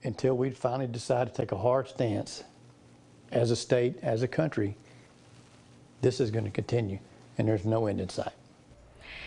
until we finally decide to take a hard stance as a state, as a country, this is going to continue, and there's no end in sight.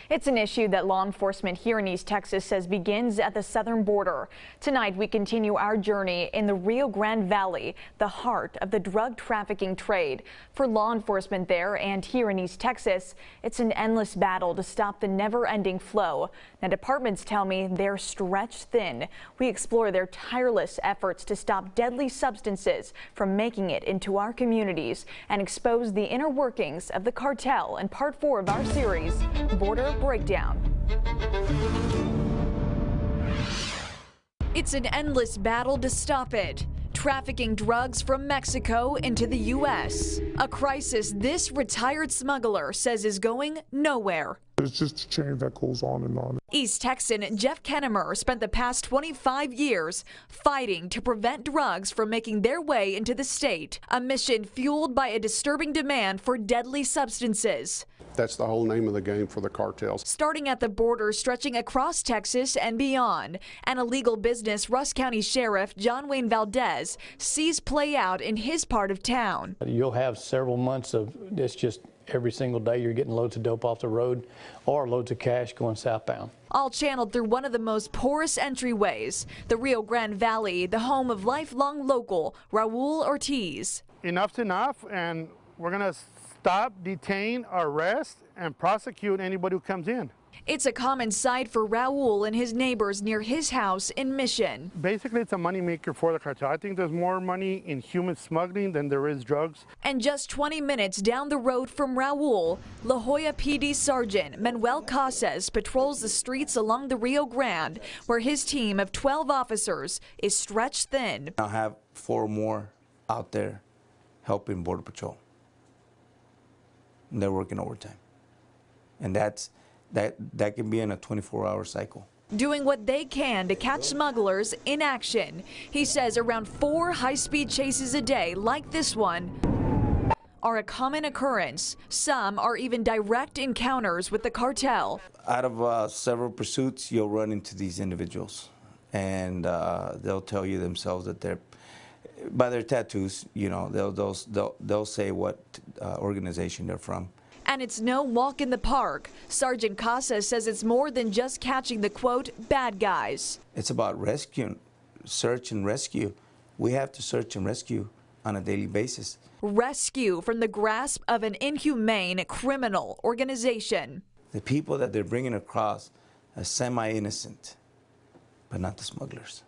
It's an issue that law enforcement here in East Texas says begins at the southern border. Tonight, we continue our journey in the Rio Grande Valley, the heart of the drug trafficking trade. For law enforcement there and here in East Texas, it's an endless battle to stop the never-ending flow. Now, departments tell me they're stretched thin. We explore their tireless efforts to stop deadly substances from making it into our communities and expose the inner workings of the cartel in part 4 of our series, Border Breakdown. It's an endless battle to stop it. Trafficking drugs from Mexico into the U.S. A crisis this retired smuggler says is going nowhere. It's just a chain that goes on and on. East Texan Jeff Kennemer spent the past 25 years fighting to prevent drugs from making their way into the state, a mission fueled by a disturbing demand for deadly substances. That's the whole name of the game for the cartels. Starting at the border, stretching across Texas and beyond, an illegal business Rusk County Sheriff John Wayne Valdez sees play out in his part of town. You'll have several months of this, just every single day you're getting loads of dope off the road or loads of cash going southbound. All channeled through one of the most porous entryways, the Rio Grande Valley, the home of lifelong local Raul Ortiz. Enough's enough, and we're going to stop, detain, arrest, and prosecute anybody who comes in. It's a common sight for Raul and his neighbors near his house in Mission. Basically, it's a moneymaker for the cartel. I think there's more money in human smuggling than there is drugs. And just 20 minutes down the road from Raul, La Jolla PD Sergeant Manuel Casas patrols the streets along the Rio Grande, where his team of 12 officers is stretched thin. I have 4 more out there helping Border Patrol. They're working overtime, and that can be in a 24-hour cycle. Doing what they can to catch smugglers in action. He says around 4 high-speed chases a day like this one are a common occurrence. Some are even direct encounters with the cartel. Out of several pursuits, you'll run into these individuals, and they'll tell you themselves that they're, by their tattoos, you know, they'll say what organization they're from. And it's no walk in the park. Sergeant Casas says it's more than just catching the, quote, bad guys. It's about rescue, search and rescue. We have to search and rescue on a daily basis. Rescue from the grasp of an inhumane criminal organization. The people that they're bringing across are semi-innocent, but not the smugglers.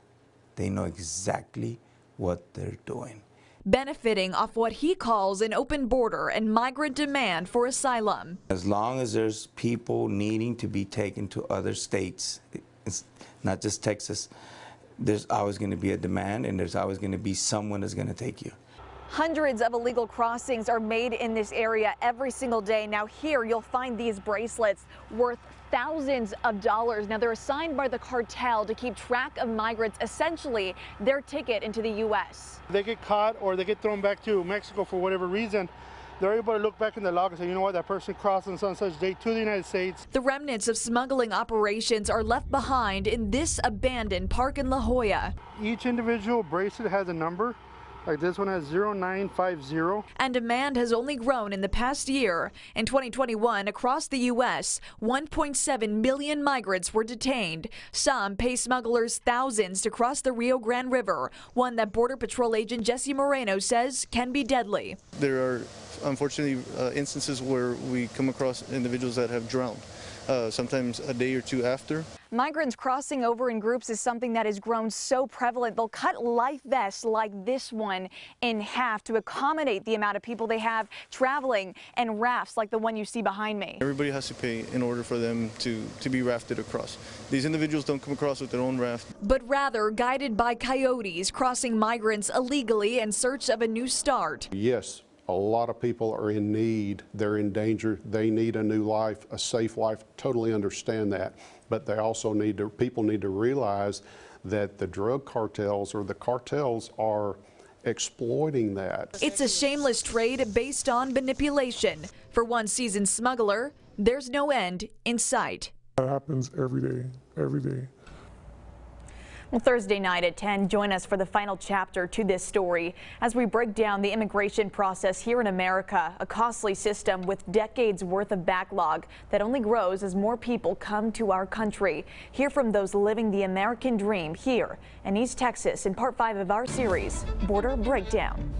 They know exactly what they're doing. Benefiting off what he calls an open border and migrant demand for asylum. As long as there's people needing to be taken to other states, it's not just Texas, there's always going to be a demand, and there's always going to be someone that's going to take you. Hundreds of illegal crossings are made in this area every single day. Now here you'll find these bracelets worth thousands of dollars. Now they're assigned by the cartel to keep track of migrants, essentially their ticket into the U.S. They get caught or they get thrown back to Mexico for whatever reason. They're able to look back in the log and say, you know what, that person crossed on such and such date to the United States. The remnants of smuggling operations are left behind in this abandoned park in La Jolla. Each individual bracelet has a number. Like this one has 0950. And demand has only grown in the past year. In 2021, across the U.S., 1.7 million migrants were detained. Some pay smugglers thousands to cross the Rio Grande River, one that Border Patrol agent Jesse Moreno says can be deadly. There are unfortunately instances where we come across individuals that have drowned. Sometimes a day or two after. Migrants crossing over in groups is something that has grown so prevalent. They'll cut life vests like this one in half to accommodate the amount of people they have traveling, and rafts like the one you see behind me. Everybody has to pay in order for them to be rafted across. These individuals don't come across with their own raft, but rather guided by coyotes crossing migrants illegally in search of a new start. Yes. A lot of people are in need, they're in danger, they need a new life, a safe life, totally understand that. But they also people need to realize that the drug cartels or the cartels are exploiting that. It's a shameless trade based on manipulation. For one seasoned smuggler, there's no end in sight. That happens every day, every day. Well, Thursday night at 10, join us for the final chapter to this story as we break down the immigration process here in America, a costly system with decades worth of backlog that only grows as more people come to our country. Hear from those living the American dream here in East Texas in part 5 of our series, Border Breakdown.